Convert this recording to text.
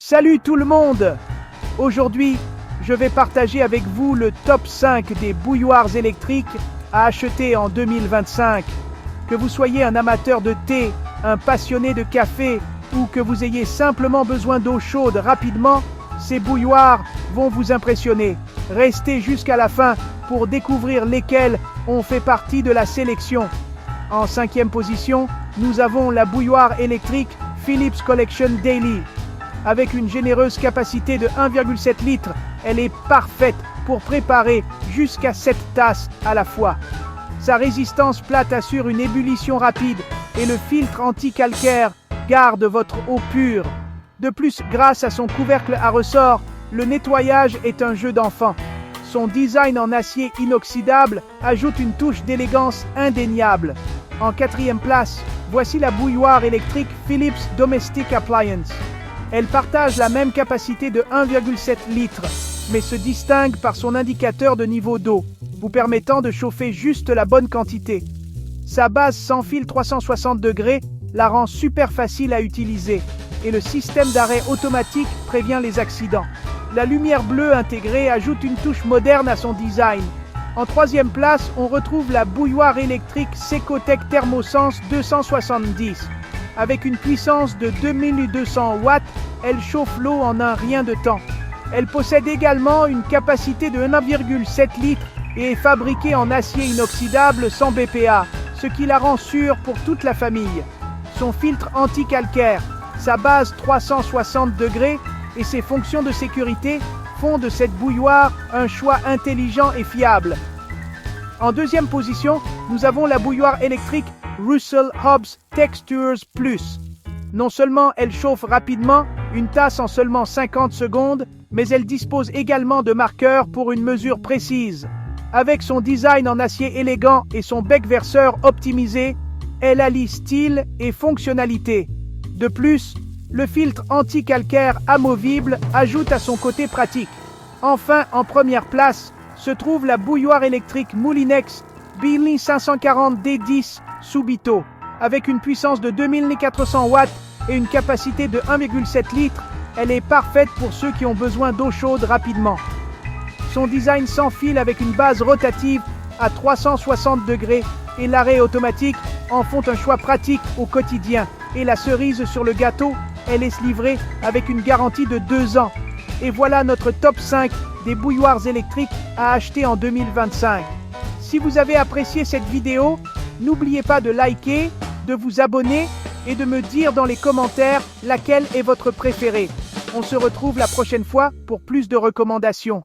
Salut tout le monde! Aujourd'hui, je vais partager avec vous le top 5 des bouilloires électriques à acheter en 2025. Que vous soyez un amateur de thé, un passionné de café ou que vous ayez simplement besoin d'eau chaude rapidement, ces bouilloires vont vous impressionner. Restez jusqu'à la fin pour découvrir lesquelles ont fait partie de la sélection. En 5e position, nous avons la bouilloire électrique Philips Collection Daily. Avec une généreuse capacité de 1,7 litres, elle est parfaite pour préparer jusqu'à 7 tasses à la fois. Sa résistance plate assure une ébullition rapide et le filtre anti-calcaire garde votre eau pure. De plus, grâce à son couvercle à ressort, le nettoyage est un jeu d'enfant. Son design en acier inoxydable ajoute une touche d'élégance indéniable. En 4e place, voici la bouilloire électrique Philips Domestic Appliance. Elle partage la même capacité de 1,7 litres, mais se distingue par son indicateur de niveau d'eau, vous permettant de chauffer juste la bonne quantité. Sa base sans fil 360 degrés la rend super facile à utiliser, et le système d'arrêt automatique prévient les accidents. La lumière bleue intégrée ajoute une touche moderne à son design. En 3e place, on retrouve la bouilloire électrique Secotech Thermosense 270. Avec une puissance de 2200 watts, elle chauffe l'eau en un rien de temps. Elle possède également une capacité de 1,7 litres et est fabriquée en acier inoxydable sans BPA, ce qui la rend sûre pour toute la famille. Son filtre anti-calcaire, sa base 360 degrés et ses fonctions de sécurité font de cette bouilloire un choix intelligent et fiable. En 2e position, nous avons la bouilloire électrique Russell Hobbs Textures Plus. Non seulement elle chauffe rapidement, une tasse en seulement 50 secondes, mais elle dispose également de marqueurs pour une mesure précise. Avec son design en acier élégant et son bec verseur optimisé, elle allie style et fonctionnalité. De plus, le filtre anti-calcaire amovible ajoute à son côté pratique. Enfin, en première place, se trouve la bouilloire électrique Moulinex Billy 540 D10 Subito. Avec une puissance de 2400 watts et une capacité de 1,7 litres, elle est parfaite pour ceux qui ont besoin d'eau chaude rapidement. Son design sans fil avec une base rotative à 360 degrés et l'arrêt automatique en font un choix pratique au quotidien. Et la cerise sur le gâteau, elle est livrée avec une garantie de 2 ans. Et voilà notre top 5 des bouilloires électriques à acheter en 2025. Si vous avez apprécié cette vidéo, n'oubliez pas de liker, de vous abonner et de me dire dans les commentaires laquelle est votre préférée. On se retrouve la prochaine fois pour plus de recommandations.